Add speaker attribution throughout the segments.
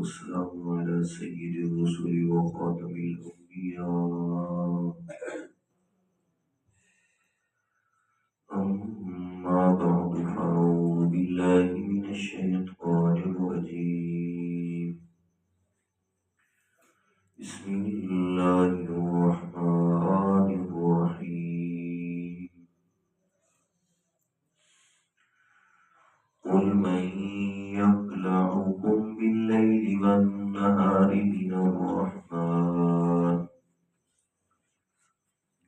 Speaker 1: والسلام على سيد الرسل وخاتم الأنبياء. أما بعد فأعوذ بالله من الشيطان الرجيم. بسم الله الرحمن الرحيم. قل من يكلعكم بالليل والنهار من الرحمن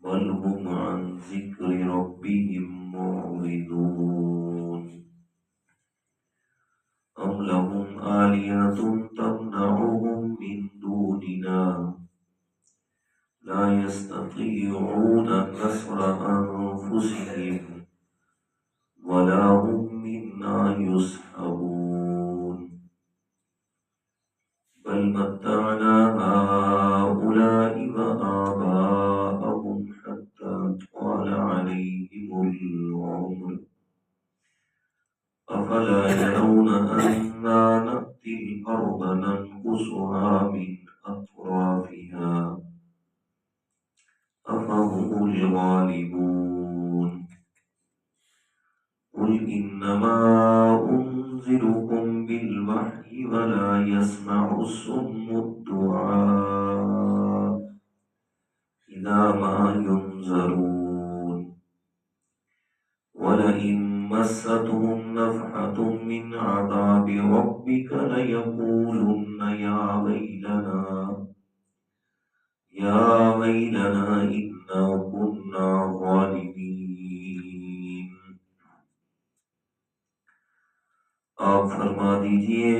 Speaker 1: بل هم عن ذكر ربهم معرضون أم لهم آلهة تمنعهم من دوننا لا يستطيعون نصر أنفسهم ولا هم منا يصحبون بل متعنا هؤلاء وآباءهم حتى طال عليهم العمر أفلا يرون أنا نأتي الأرض ننقصها من أطرافها أفهم الغالبون قل إنما أنذركم بالوحي ولا يسمع الصم الدعاء إذا ما ينذرون ولئن مستهم نفحة من عذاب ربك ليقولن يا ويلنا إنا كنا ظالمين. آپ فرما دیجئے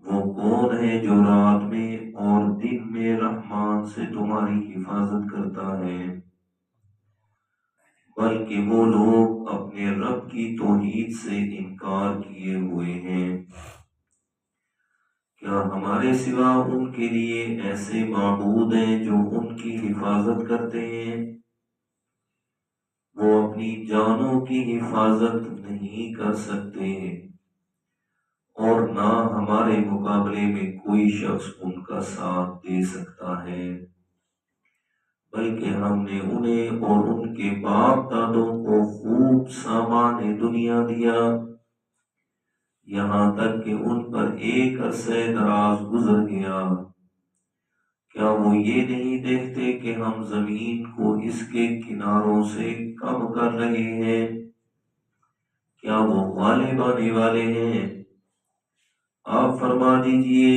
Speaker 1: وہ کون ہے جو رات میں اور دن میں رحمان سے تمہاری حفاظت کرتا ہے، بلکہ وہ لوگ اپنے رب کی توحید سے انکار کیے ہوئے ہیں۔ کیا ہمارے سوا ان کے لیے ایسے معبود ہیں جو ان کی حفاظت کرتے ہیں؟ وہ اپنی جانوں کی حفاظت نہیں کر سکتے اور نہ ہمارے مقابلے میں کوئی شخص ان کا ساتھ دے سکتا ہے، بلکہ ہم نے انہیں اور ان کے باپ دادوں کو خوب سامان دنیا دیا، یہاں تک کہ ان پر ایک عرصہ دراز گزر گیا۔ کیا وہ یہ نہیں دیکھتے کہ ہم زمین کو اس کے کناروں سے کم کر رہے ہیں؟ کیا وہ غالب آنے والے ہیں؟ آپ فرما دیجئے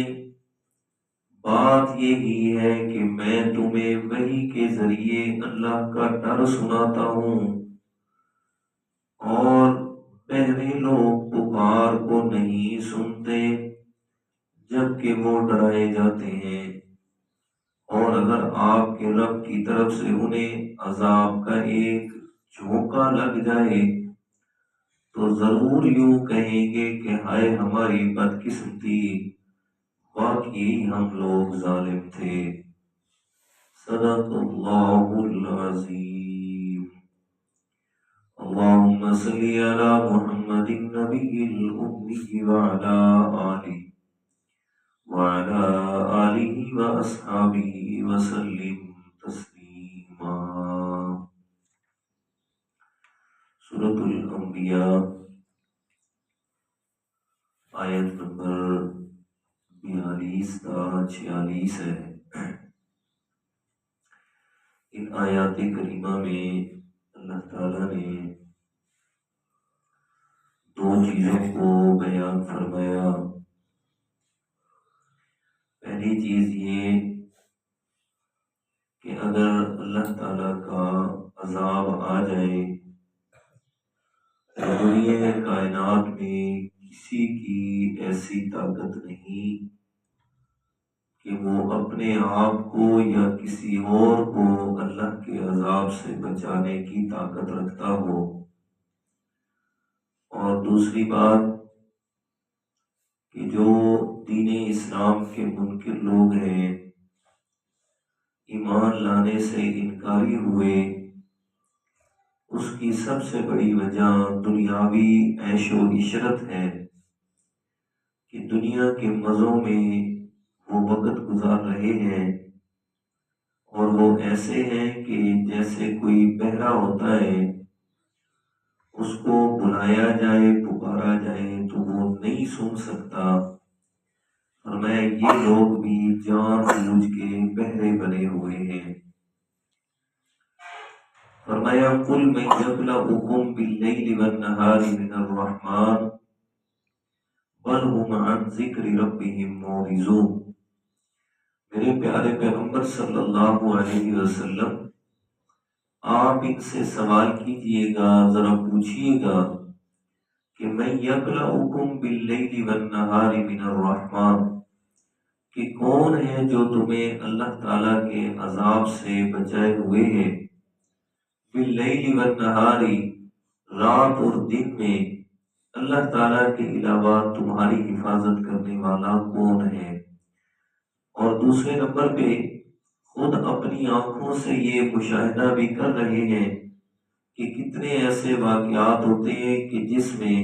Speaker 1: بات یہی ہے کہ میں تمہیں وحی کے ذریعے اللہ کا ڈر سناتا ہوں، اور بہرے لوگ پکار کو نہیں سنتے جبکہ وہ ڈرائے جاتے ہیں، اور اگر آپ کے رب کی طرف سے انہیں عذاب کا ایک جھونکا لگ جائے تو ضرور یوں کہیں گے کہ ہائے ہماری بدقسمتی، واقعی ہم لوگ ظالم تھے۔ صدق اللہ العظیم۔ اللہم صلی علی محمد النبی الأمی وعلی آلہ وأصحابہ وسلم تسلیما۔ سورۃ الانبیاء آیت نمبر 42 تا 46 ہے۔ ان آیات کریمہ میں اللہ تعالیٰ نے دو چیزوں کو بیان فرمایا۔ پہلی چیز یہ کہ اگر اللہ تعالیٰ کا عذاب آ جائے تو دنیا کائنات میں کسی کی ایسی طاقت نہیں کہ وہ اپنے آپ کو یا کسی اور کو اللہ کے عذاب سے بچانے کی طاقت رکھتا ہو۔ اور دوسری بات کہ جو دین اسلام کے منکر لوگ ہیں، ایمان لانے سے انکاری ہوئے، اس کی سب سے بڑی وجہ دنیاوی عیش و عشرت ہے کہ دنیا کے مزوں میں وہ وقت گزار رہے ہیں، اور وہ ایسے ہیں کہ جیسے کوئی بہرا ہوتا ہے، اس کو بلایا جائے پکارا جائے تو وہ نہیں سن سکتا۔ فرمایا یہ لوگ بھی جان بوجھ کے بہرے بنے ہوئے ہیں۔ فرمایا قل من یکلؤکم باللیل والنہار من الرحمن بل هم عن ذکر ربهم معرضون۔ میرے پیارے پیغمبر صلی اللہ علیہ وسلم، آپ ان سے سوال کیجئے گا، ذرا پوچھئے گا کہ من یکلؤکم باللیل والنہار من الرحمن، کہ کون ہے جو تمہیں اللہ تعالیٰ کے عذاب سے بچائے ہوئے ہے، باللیل والنہار، رات اور دن میں اللہ تعالیٰ کے علاوہ تمہاری حفاظت کرنے والا کون ہے؟ اور دوسرے نمبر پہ خود اپنی آنکھوں سے یہ مشاہدہ بھی کر رہے ہیں کہ کتنے ایسے واقعات ہوتے ہیں کہ جس میں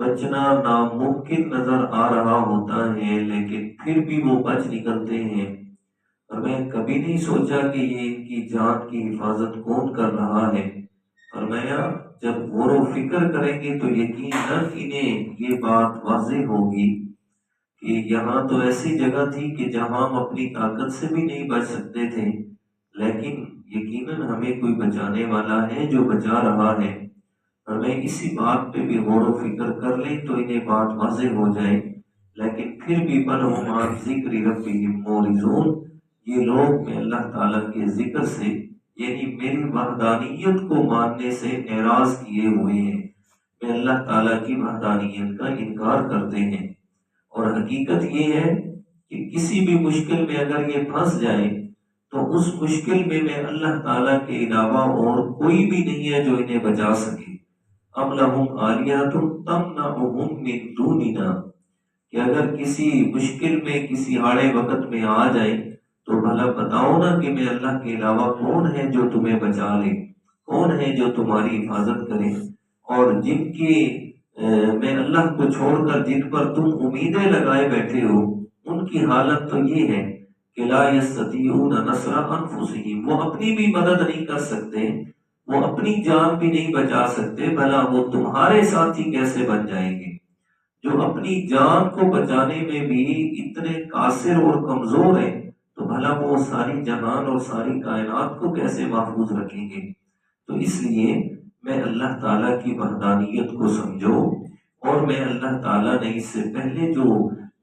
Speaker 1: بچنا ناممکن نظر آ رہا ہوتا ہے، لیکن پھر بھی وہ بچ نکلتے ہیں۔ اور میں کبھی نہیں سوچا کہ یہ ان کی جان کی حفاظت کون کر رہا ہے۔ فرمایا جب غور و فکر کریں گے تو یقیناً انہیں یہ بات واضح ہوگی کہ یہاں تو ایسی جگہ تھی کہ جہاں ہم اپنی طاقت سے بھی نہیں بچ سکتے تھے، لیکن یقیناً ہمیں کوئی بچانے والا ہے جو بچا رہا ہے۔ اور میں اسی بات پہ بھی غور و فکر کر لیں تو انہیں بات واضح ہو جائے، لیکن پھر بھی بل ہم عن ذکر ربہم معرضون، یہ لوگ میں اللہ تعالیٰ کے ذکر سے یعنی میری وحدانیت کو ماننے سے اعراض کیے ہوئے ہیں، میں اللہ تعالیٰ کی وحدانیت کا انکار کرتے ہیں۔ اور حقیقت یہ ہے کہ کسی بھی مشکل میں اگر یہ پھنس جائیں تو اس مشکل میں اللہ تعالیٰ کے علاوہ اور کوئی بھی نہیں ہے جو انہیں بچا سکے۔ ام لہم آلیہۃ تمنعہم من دوننا، کہ اگر کسی مشکل میں کسی آڑے وقت میں آ جائیں تو بھلا بتاؤ نا کہ میں اللہ کے علاوہ کون ہے جو تمہیں بچا لے، کون ہے جو تمہاری حفاظت کرے، اور جن کی میں اللہ کو چھوڑ کر جن پر تم امیدیں لگائے بیٹھے ہو، ان کی حالت تو یہ ہے کہ لا یستطیعون نصر انفسہم، وہ اپنی بھی مدد نہیں کر سکتے، وہ اپنی جان بھی نہیں بچا سکتے، بھلا وہ تمہارے ساتھی کیسے بن جائیں گے جو اپنی جان کو بچانے میں بھی اتنے قاصر اور کمزور ہیں، تو بھلا وہ ساری جہان اور ساری کائنات کو کیسے محفوظ رکھیں گے۔ تو اس لیے میں اللہ تعالیٰ کی وحدانیت کو سمجھو، اور میں اللہ تعالیٰ نے اس سے پہلے جو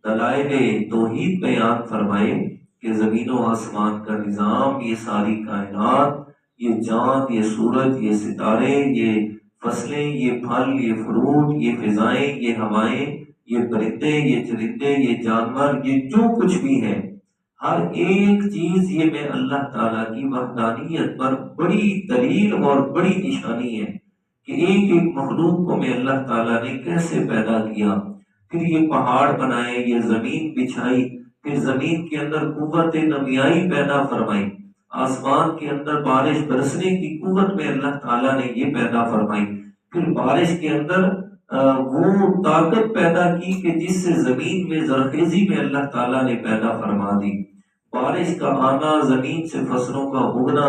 Speaker 1: دلائل توحید بیان فرمائے کہ زمین و آسمان کا نظام، یہ ساری کائنات، یہ چاند، یہ سورج، یہ ستارے، یہ فصلیں، یہ پھل، یہ فروٹ، یہ فضائیں، یہ ہوائیں، یہ پرندے، یہ چرندے، یہ جانور، یہ جو کچھ بھی ہے، ہر ایک چیز یہ میں اللہ تعالیٰ کی وحدانیت پر بڑی دلیل اور بڑی نشانی ہے کہ ایک ایک مخلوق کو میں اللہ تعالیٰ نے کیسے پیدا کیا، پھر یہ پہاڑ بنائے، یہ زمین بچھائی، پھر زمین کے اندر قوت نمیائی پیدا فرمائی، آسمان کے اندر بارش برسنے کی قوت میں اللہ تعالیٰ نے یہ پیدا فرمائی، پھر بارش کے اندر وہ طاقت پیدا کی کہ جس سے زمین میں زرخیزی میں اللہ تعالیٰ نے پیدا فرما دی، بارش کا آنا، زمین سے فصلوں کا اگنا،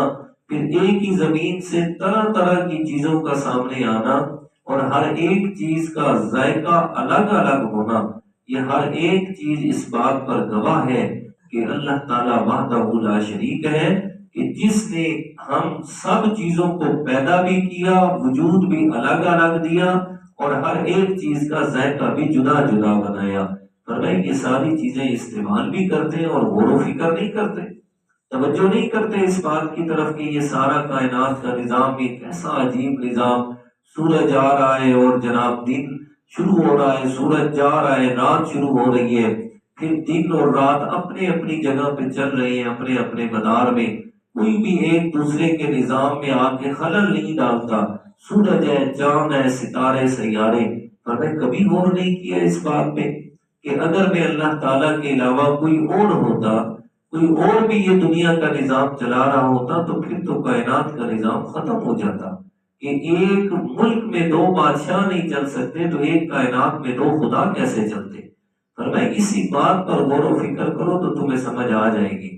Speaker 1: پھر ایک ہی زمین سے طرح طرح کی چیزوں کا سامنے آنا، اور ہر ایک چیز کا ذائقہ الگ الگ ہونا، یہ ہر ایک چیز اس بات پر گواہ ہے کہ اللہ تعالیٰ وحدہ لا شریک ہے، کہ جس نے ہم سب چیزوں کو پیدا بھی کیا، وجود بھی الگ الگ دیا، اور ہر ایک چیز کا ذائقہ بھی جدا جدا بنایا۔ فرمائے یہ ساری چیزیں استعمال بھی کرتے ہیں اور غور و فکر نہیں کرتے، توجہ نہیں کرتے اس بات کی طرف کہ یہ سارا کائنات کا نظام بھی کیسا عجیب نظام، سورج آ رہا ہے اور جناب دن شروع ہو رہا ہے، سورج جا رہا ہے، رات شروع ہو رہی ہے، پھر دن اور رات اپنے اپنی جگہ پہ چل رہے ہیں، اپنے اپنے مدار میں، کوئی بھی ایک دوسرے کے نظام میں آ کے خلل نہیں ڈالتا، سورج ہے، چاند ہے، ستارے، سیارے۔ پر میں کبھی غور نہیں کیا اس بات پہ کہ اگر میں اللہ تعالیٰ کے علاوہ کوئی اور ہوتا، کوئی اور بھی یہ دنیا کا نظام چلا رہا ہوتا، تو پھر تو کائنات کا نظام ختم ہو جاتا کہ ایک ملک میں دو بادشاہ نہیں چل سکتے تو ایک کائنات میں دو خدا کیسے چلتے۔ فرمایا اسی بات پر غور و فکر کرو تو تمہیں سمجھ آ جائے گی۔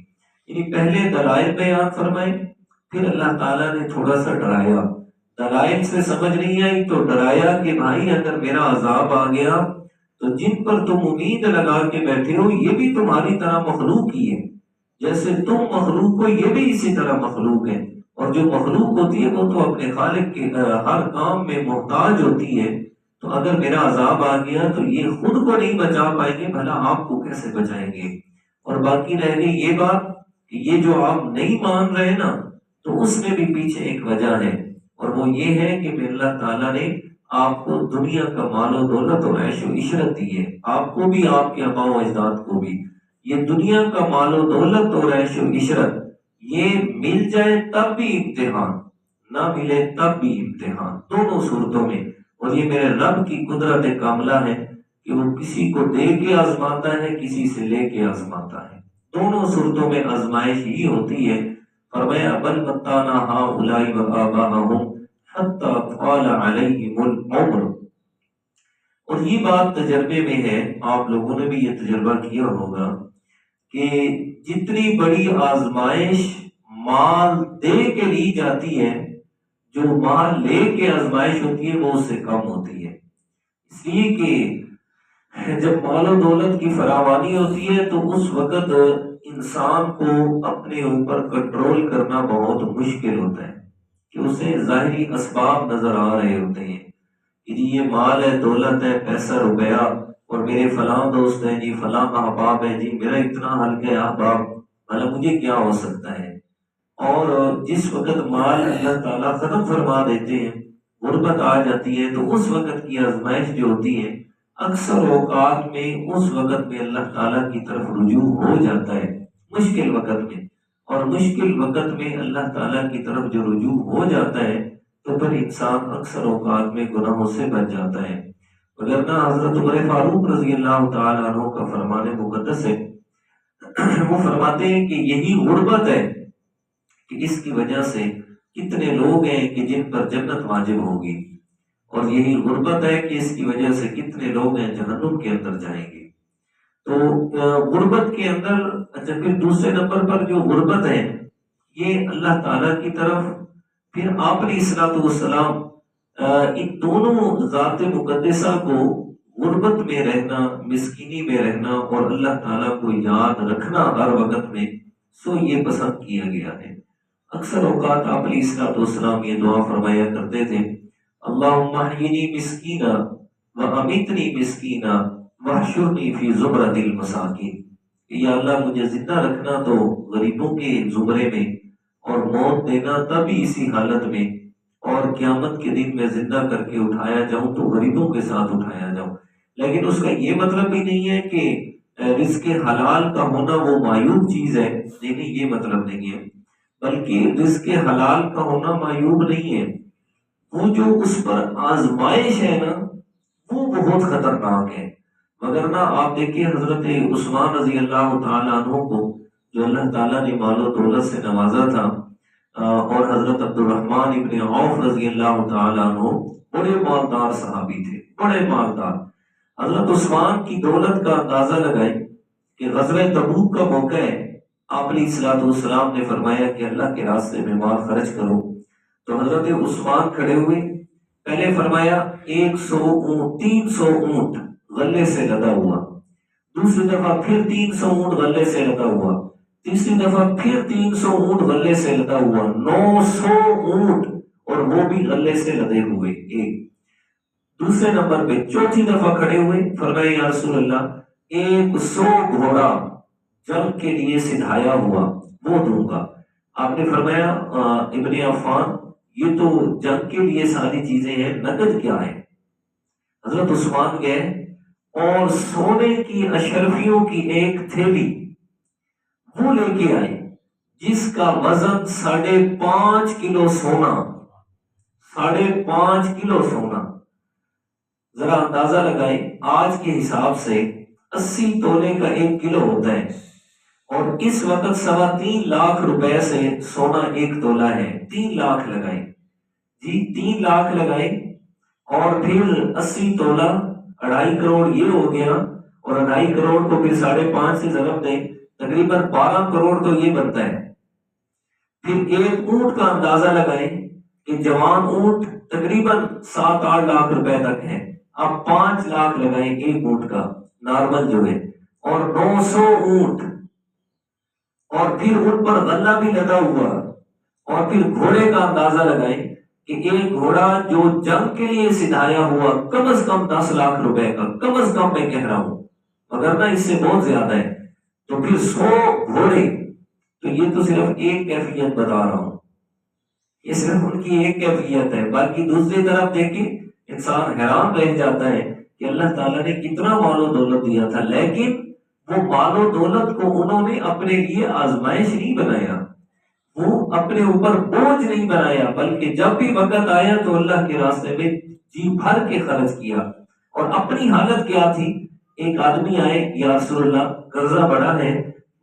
Speaker 1: یعنی پہلے دلائل بیان فرمائے، پھر اللہ تعالیٰ نے تھوڑا سا ڈرایا، دلائل سے سمجھ نہیں آئی تو ڈرایا کہ بھائی اگر میرا عذاب آ گیا تو جن پر تم امید لگا کے بیٹھے ہو یہ بھی تمہاری طرح مخلوق ہی ہے، جیسے تم مخلوق ہو یہ بھی اسی طرح مخلوق ہے، اور جو مخلوق ہوتی ہے وہ تو اپنے خالق کے ہر کام میں محتاج ہوتی ہے، تو اگر میرا عذاب آ گیا تو یہ خود کو نہیں بچا پائیں گے، بھلا آپ کو کیسے بچائیں گے؟ اور باقی رہ گئی یہ بات کہ یہ جو آپ نہیں مان رہے نا، تو اس میں بھی پیچھے ایک وجہ ہے، اور وہ یہ ہے کہ اللہ تعالیٰ نے آپ کو دنیا کا مال و دولت اور عیش و عشرت دی ہے، آپ کو بھی آپ کے آباء و اجداد کو بھی۔ یہ دنیا کا مال و دولت اور عیش و عشرت یہ مل جائے تب بھی امتحان، نہ ملے تب بھی امتحان، دونوں صورتوں میں۔ اور یہ میرے رب کی قدرت کاملہ ہے کہ وہ کسی کو دے کے آزماتا ہے، کسی سے لے کے آزماتا ہے، دونوں صورتوں میں آزمائش ہی ہوتی ہے۔ فرمایا بل متعنا ہؤلاء وآباءهم حتی طال علیہم العمر۔ اور یہ بات تجربے میں ہے، آپ لوگوں نے بھی یہ تجربہ کیا ہوگا کہ جتنی بڑی آزمائش مال دے کے لی جاتی ہے، جو مال لے کے آزمائش ہوتی ہے وہ اس سے کم ہوتی ہے، اس لیے کہ جب مال و دولت کی فراوانی ہوتی ہے تو اس وقت انسان کو اپنے اوپر کنٹرول کرنا بہت مشکل ہوتا ہے، کہ اسے ظاہری اسباب نظر آ رہے ہوتے ہیں کہ جی یہ مال ہے، دولت ہے، پیسہ روپیہ، اور میرے فلاں دوست ہیں جی، فلاں احباب ہیں جی، میرا اتنا حلقہ احباب، بھلا مجھے کیا ہو سکتا ہے۔ اور جس وقت مال اللہ تعالیٰ ختم فرما دیتے ہیں، غربت آ جاتی ہے، تو اس وقت کی آزمائش جو ہوتی ہے اکثر اوقات میں اس وقت میں اللہ تعالیٰ کی طرف رجوع ہو جاتا ہے، مشکل وقت میں، اور مشکل وقت میں اللہ تعالیٰ کی طرف جو رجوع ہو جاتا ہے تو پھر انسان اکثر اوقات میں گناہوں سے بچ جاتا ہے۔ وگرنہ حضرت عمر فاروق رضی اللہ تعالیٰ عنہ کا فرمان مقدس ہے، وہ فرماتے ہیں کہ یہی غربت ہے کہ اس کی وجہ سے کتنے لوگ ہیں کہ جن پر جنت واجب ہوگی، اور یہی غربت ہے کہ اس کی وجہ سے کتنے لوگ ہیں جہنم کے اندر جائیں گے۔ تو غربت کے اندر، اچھا پھر دوسرے نمبر پر جو غربت ہے یہ اللہ تعالیٰ کی طرف، پھر آپ نے الصلوۃ والسلام ان دونوں ذات مقدسہ کو غربت میں رہنا، مسکینی میں رہنا اور اللہ تعالیٰ کو یاد رکھنا ہر وقت میں، سو یہ پسند کیا گیا ہے۔ اکثر اوقات آپ علیہ الصلوۃ والسلام یہ دعا فرمایا کرتے تھے، اللہم احیینی مسکینا وامیتنی مسکینا واحشرنی فی زمرۃ المساکین، کہ یا اللہ مجھے زندہ رکھنا تو غریبوں کے زمرے میں، اور موت دینا تبھی اسی حالت میں، اور قیامت کے دن میں زندہ کر کے اٹھایا جاؤں تو غریبوں کے ساتھ اٹھایا جاؤں۔ لیکن اس کا یہ مطلب بھی نہیں ہے کہ رزق حلال کا ہونا وہ معیوب چیز ہے، نہیں یہ مطلب نہیں ہے، بلکہ رزق حلال کا ہونا معیوب نہیں ہے، وہ جو اس پر آزمائش ہے نا وہ بہت خطرناک ہے۔ مگر نہ آپ دیکھیں حضرت عثمان رضی اللہ تعالیٰ عنہ کو جو اللہ تعالیٰ نے مال و دولت سے نوازا تھا، اور حضرت عبد الرحمن ابن عوف رضی اللہ تعالیٰ عنہ بڑے مالدار صحابی تھے، بڑے مالدار۔ حضرت عثمان کی دولت کا اندازہ لگائیں کہ غزوہ تبوک کا موقع ہے، آپ علیہ الصلوۃ والسلام نے فرمایا کہ اللہ کے راستے میں مال خرچ کرو، تو حضرت عثمان کھڑے ہوئے، پہلے فرمایا 300 اونٹ غلے سے لدا ہوا، دوسری دفعہ پھر 300 اونٹ غلے سے لدا ہوا، تیسری دفعہ پھر 300 اونٹ غلے سے لدا ہوا، 900 اونٹ، اور وہ بھی غلے سے لدے ہوئے ایک۔ دوسرے نمبر پہ چوتھی دفعہ کھڑے ہوئے، فرمایا یا رسول اللہ 100 گھوڑا جنگ کے لیے سدھایا ہوا وہ دوں گا۔ آپ نے فرمایا ابن عفان یہ تو جنگ کے لیے ساری چیزیں ہیں، نقد کیا ہے؟ حضرت عثمان گئے اور سونے کی اشرفیوں کی ایک تھیلی وہ لے کے آئے جس کا وزن 5.5 کلو سونا، 5.5 کلو سونا، ذرا اندازہ لگائیں آج کے حساب سے 80 تولے کا 1 کلو ہوتا ہے، اور اس وقت 3.25 لاکھ روپے سے سونا 1 تولہ ہے، 3 لاکھ لگائیں جی، 3 لاکھ لگائیں، اور پھر 80 تولہ 2.5 کروڑ یہ ہو گیا، اور 2.5 کروڑ کو پھر 5.5 سے ضرب دیں، تقریباً 12 کروڑ تو یہ بنتا ہے۔ پھر ایک اونٹ کا اندازہ لگائیں کہ جوان اونٹ تقریباً 7-8 لاکھ روپے تک ہے، اب 5 لاکھ لگائیں ایک اونٹ کا نارمل جو ہے، اور 900 اونٹ، اور پھر ان پر غلہ بھی لدا ہوا، اور پھر گھوڑے کا اندازہ لگائیں کہ ایک گھوڑا جو جنگ کے لیے سدھایا ہوا کم از کم 10 لاکھ روپے کا، کم از کم میں کہہ رہا ہوں، مگر نہ اس سے بہت زیادہ ہے، تو پھر 100 گھوڑے، تو یہ تو صرف ایک کیفیت بتا رہا ہوں، یہ صرف ان کی ایک کیفیت ہے۔ باقی دوسری طرف دیکھیں انسان حیران رہ جاتا ہے کہ اللہ تعالیٰ نے کتنا مال و دولت دیا تھا، لیکن وہ مال و دولت کو انہوں نے اپنے لیے آزمائش نہیں بنایا، وہ اپنے اوپر بوجھ نہیں بنایا، بلکہ جب بھی وقت آیا تو اللہ کے راستے میں جی بھر کے خرچ کیا۔ اور اپنی حالت کیا تھی؟ ایک آدمی آئے، یا رسول اللہ قرضہ بڑا ہے،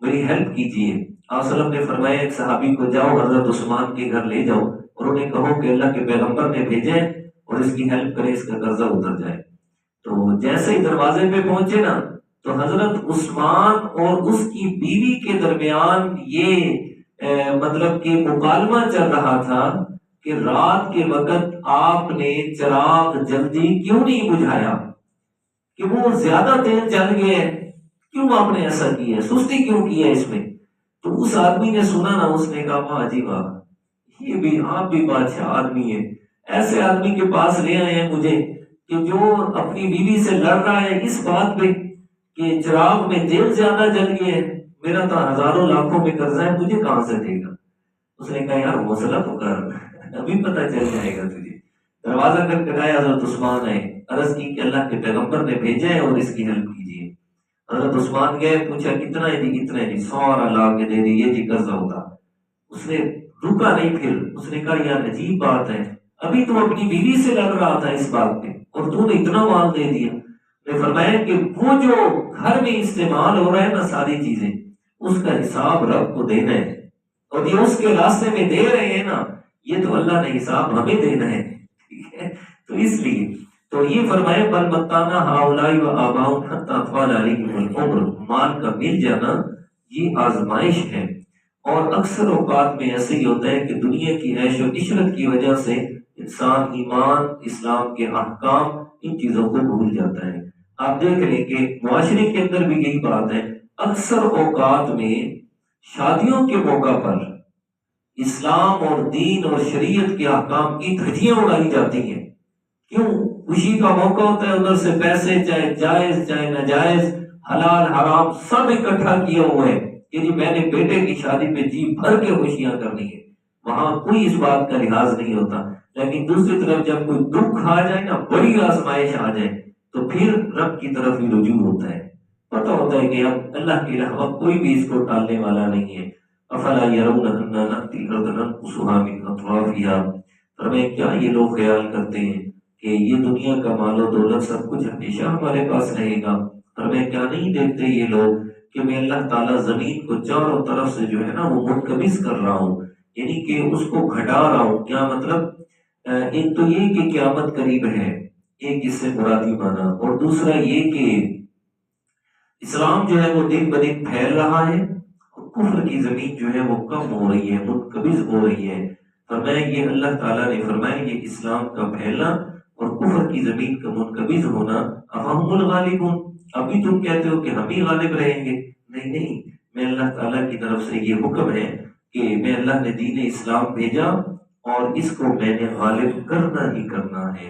Speaker 1: میری ہیلپ کیجیے۔ آپ صلی اللہ علیہ وسلم نے فرمایا ایک صحابی کو جاؤ حضرت عثمان کے گھر لے جاؤ اور انہیں کہو کہ اللہ کے پیغمبر نے بھیجے اور اس کی ہیلپ کرے، اس کا قرضہ اتر جائے۔ تو جیسے ہی دروازے پہ پہنچے نا، تو حضرت عثمان اور اس کی بیوی کے درمیان یہ مطلب کہ مکالمہ چل رہا تھا کہ رات کے وقت آپ نے چراغ جلدی کیوں نہیں بجھایا، کہ وہ زیادہ دیر جل گئے، کیوں آپ نے ایسا کیا، سستی کیوں کی ہے اس میں؟ تو اس آدمی نے سنا نا، اس نے کہا واہ جی واہ، یہ بھی آپ بھی بادشاہ آدمی ہے، ایسے آدمی کے پاس لے آئے ہیں مجھے کہ جو اپنی بیوی سے لڑ رہا ہے اس بات پہ کہ چراغ میں تیل زیادہ جل گیا ہے، میرا تو ہزاروں لاکھوں میں قرضہ ہے، مجھے کہاں سے دے گا؟ اس نے کہا یار حوصلہ تو کر، ابھی پتہ چل جائے گا تجھے۔ دروازہ کھٹکھٹایا، حضرت عثمان آئے، عرض کی کہ اللہ کے پیغمبر نے بھیجا ہے اور اس کی ہیلپ کیجیے۔ حضرت عثمان گئے، پوچھا کتنا ہے جی؟ اتنا ہے جی، سارا لا کے دے دیے جی قرضہ ہوگا۔ اس نے رکا نہیں، پھر اس نے کہا یار عجیب بات ہے، ابھی تو اپنی بیوی سے لڑ رہا تھا اس بات پہ اور تو نے اتنا مال دے دیا۔ نے فرمایا کہ وہ جو گھر میں استعمال ہو رہا ہے نا ساری چیزیں، اس کا حساب رب کو دینا ہے، اور یہ اس کے راستے میں دے رہے ہیں نا، یہ تو اللہ نے حساب ہمیں دینا ہے، ٹھیک ہے؟ تو اس لیے تو یہ فرمایا بل متانا ہاؤلائی و آباؤں حتی اطفال علیہم العمر، مال کا مل جانا یہ آزمائش ہے، اور اکثر اوقات میں ایسے ہی ہوتا ہے کہ دنیا کی عیش و عشرت کی وجہ سے انسان ایمان، اسلام کے احکام، ان چیزوں کو بھول جاتا ہے۔ آپ دیکھ لیں کہ معاشرے کے اندر بھی یہی بات ہے، اکثر اوقات میں شادیوں کے موقع پر اسلام اور دین اور شریعت کے احکام کی دھجیاں اڑائی جاتی ہیں۔ کیوں؟ خوشی کا موقع ہوتا ہے، ادھر سے پیسے چاہے جائز چاہے ناجائز، حلال حرام سب اکٹھا کیے ہوئے ہیں کہ جی میں نے بیٹے کی شادی پہ جی بھر کے خوشیاں کرنی ہے، وہاں کوئی اس بات کا لحاظ نہیں ہوتا۔ لیکن دوسری طرف جب کوئی دکھ آ جائے نا، بڑی آزمائش آ جائے، تو پھر رب کی طرف ہی رجوع ہوتا ہے، پتہ ہوتا ہے کہ اب اللہ کی رحمت کوئی بھی اس کو ٹالنے والا نہیں ہے۔ افلا یرون انا نأتی الارض ننقصها من اطرافها، فرمائے کیا یہ لوگ خیال کرتے ہیں کہ یہ دنیا کا مال و دولت سب کچھ ہمیشہ ہمارے پاس رہے گا؟ فرمائے کیا نہیں دیکھتے یہ لوگ کہ میں اللہ تعالیٰ زمین کو چاروں طرف سے جو ہے نا وہ منقبض کر رہا ہوں، یعنی کہ اس کو گھٹا رہا ہوں۔ کیا مطلب؟ ایک تو یہ کہ قیامت قریب ہے، ایک اس سے مرادی مانا، اور دوسرا یہ کہ اسلام جو ہے وہ دن بدن پھیل رہا ہے، اور کفر کی زمین جو ہے وہ کم ہو رہی ہے، منقبض ہو رہی ہے۔ فرمایا یہ اللہ تعالیٰ نے فرمایا یہ اسلام کا پھیلنا اور کفر کی زمین کا منقبض ہونا، افہم الغالبون، ابھی تم کہتے ہو کہ ہم ہی غالب رہیں گے؟ نہیں نہیں، میں اللہ تعالیٰ کی طرف سے یہ حکم ہے کہ میں اللہ نے دین اسلام بھیجا اور اس کو میں نے غالب کرنا ہی کرنا ہے۔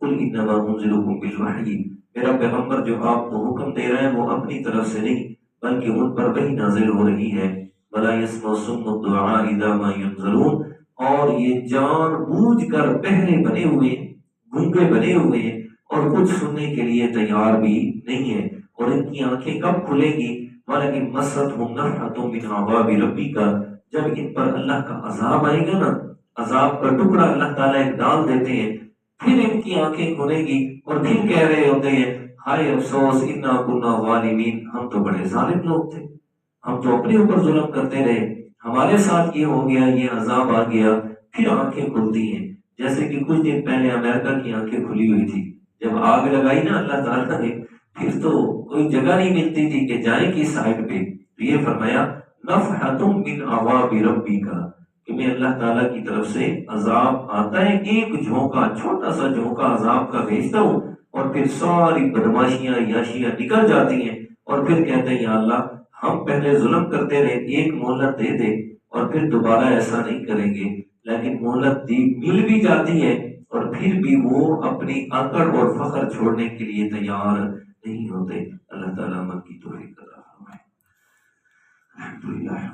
Speaker 1: قل انما انذرکم بالوحی، میرا پیغمبر جو آپ کو حکم دے رہا ہے وہ اپنی طرف سے نہیں بلکہ ان پر وحی نازل ہو رہی ہے۔ ولا يسمع الصم الدعاء اذا ما ينذرون، اور یہ جان بوجھ کر بہرے بنے ہوئے، گونگے بنے ہوئے ہیں اور کچھ سننے کے لیے تیار بھی نہیں ہے، اور ان کی آنکھیں کب کھلیں گی؟ وَلَكِنْ مَسَّتْهُمْ نَفْحَةٌ مِّنْ عَذَابِ رَبِّكَ، جب ان پر اللہ کا عذاب آئے گا نا، عذاب کا ٹکڑا اللہ تعالیٰ ایک ڈال دیتے ہیں، پھر ان کی آنکھیں کھلیں گی اور پھر کہہ رہے ہوتے ہیں ہائے افسوس انا کنا ظالمین، ہم تو بڑے ظالم لوگ تھے، ہم تو اپنے اوپر ظلم کرتے رہے، ہمارے ساتھ یہ ہو گیا، یہ عذاب آ گیا۔ پھر آنکھیں کھلتی ہیں، جیسے کہ کچھ دن پہلے امریکہ کی آنکھیں کھلی ہوئی تھی، جب آگ لگائی نا اللہ تعالیٰ نے، پھر تو کوئی جگہ نہیں ملتی تھی کہ جائیں کس سائڈ پہ، تو یہ فرمایا نفحتم من عذاب ربی کا، کہ میں اللہ تعالیٰ کی طرف سے عذاب آتا ہے، ایک جھونکا، چھوٹا سا جھونکا عذاب کا بھیجتا ہوں، اور پھر ساری بدماشیاں عیاشیاں نکل جاتی ہیں، اور پھر کہتے ہیں یا اللہ ہم پہلے ظلم کرتے رہے، ایک مہلت دے دے اور پھر دوبارہ ایسا نہیں کریں گے، لیکن مہلت دی مل بھی جاتی ہے اور پھر بھی وہ اپنی اکڑ اور فخر چھوڑنے کے لیے تیار نہیں ہوتے۔ اللہ تعالیٰ من کی توفیق عطا فرمائے۔ الحمدللہ۔